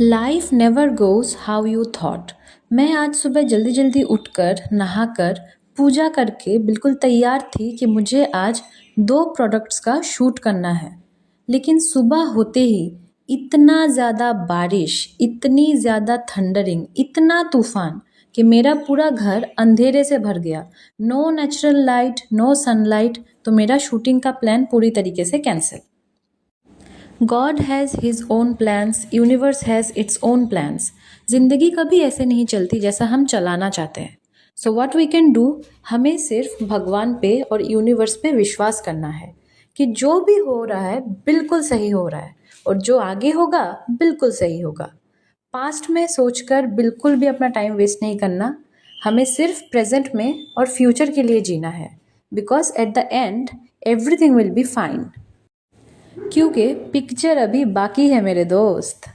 Life never goes how you thought. मैं आज सुबह जल्दी जल्दी उठकर नहाकर पूजा करके बिल्कुल तैयार थी कि मुझे आज 2 प्रोडक्ट्स का शूट करना है। लेकिन सुबह होते ही इतना ज़्यादा बारिश, इतनी ज़्यादा थंडरिंग, इतना तूफान कि मेरा पूरा घर अंधेरे से भर गया। No natural light, no sunlight, तो मेरा शूटिंग का प्लान पूरी तरीके से cancel. God has his own plans, universe has its own plans. जिंदगी कभी ऐसे नहीं चलती जैसा हम चलाना चाहते हैं। So what we can do, हमें सिर्फ भगवान पे और यूनिवर्स पे विश्वास करना है कि जो भी हो रहा है बिल्कुल सही हो रहा है और जो आगे होगा बिल्कुल सही होगा। पास्ट में सोचकर बिल्कुल भी अपना टाइम वेस्ट नहीं करना, हमें सिर्फ प्रेजेंट में और फ्यूचर के लिए जीना है। Because at the end everything will be fine. क्योंकि पिक्चर अभी बाकी है मेरे दोस्त।